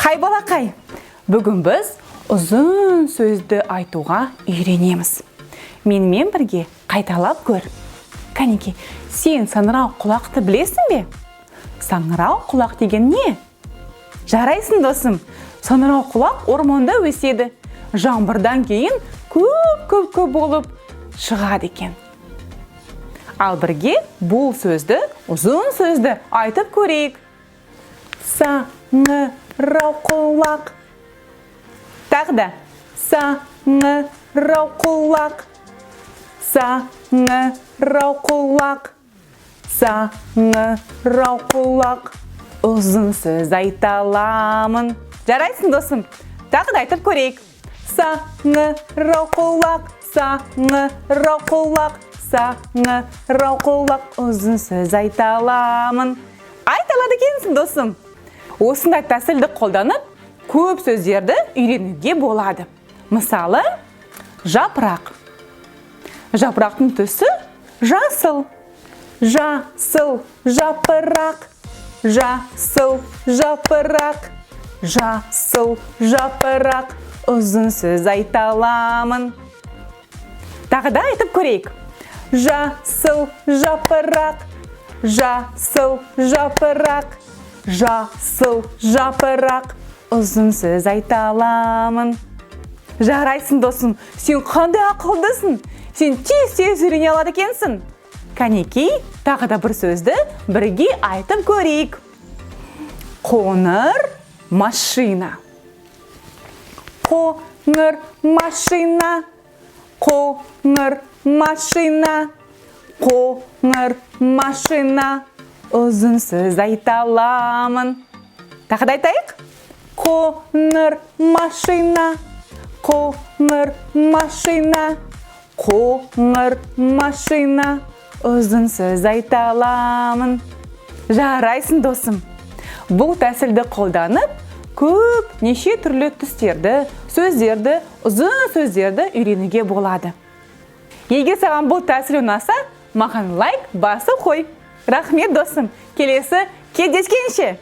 Қай балақай, бүгін біз ұзын сөзді айтуға үйренеміз. Менімен бірге қайталап көр. Кәнеке, сен саңырау құлақты білесің бе? Саңырау құлақ деген не? Жарайсың досым, саңырау құлақ орманда өседі. Жаңбырдан кейін көп болып шығады екен. Ал бірге бұл сөзді, ұзын сөзді айтып көрейік. Саңырау құлақ. Тағы да. Саңырау құлақ. Саңырау құлақ. Саңырау құлақ. Ұзын сөз айта аламын. Жарайсың досым. Тағы да айтып көрейік. Саңырау құлақ. Саңырау құлақ. Саңырау құлақ. Ұзын сөз айта аламын. Айта алады екенсің досым. Осындай тәсілді қолданып, көп сөздерді үйренуге болады. Мысалы, жапырақ. Жапырақтың түсі жасыл. Жасыл жапырақ. Жасыл жапырақ. Жасыл жапырақ. Ұзын сөз айта аламын. Тағы да айтып көрейік. Жасыл жапырақ. Жасыл жапырақ. Жасыл жапырақ. Ұзын сөз айта аламын. Жарайсың досым, сен қандай ақылдысың? Сен тез үйрене алады екенсің. Кәнекей, тағы да бір сөзді бірге айтып көрейік. Қоңыр машина. Қоңыр машина. Қоңыр машина. Қоңыр машина. Ұзын сөз айта аламын. Тағы да айтайық. Қоңыр машина. Қоңыр машина. Қоңыр машина. Ұзын сөз айта аламын. Жарайсың досым. Бұл тәсілді қолданып, көп неше түрлі түстерді, сөздерді, ұзын сөздерді үйренуге болады. Егер саған бұл тәсіл ұнаса, маған лайк басып қой. Рахмет досым. Келесі кездескенше.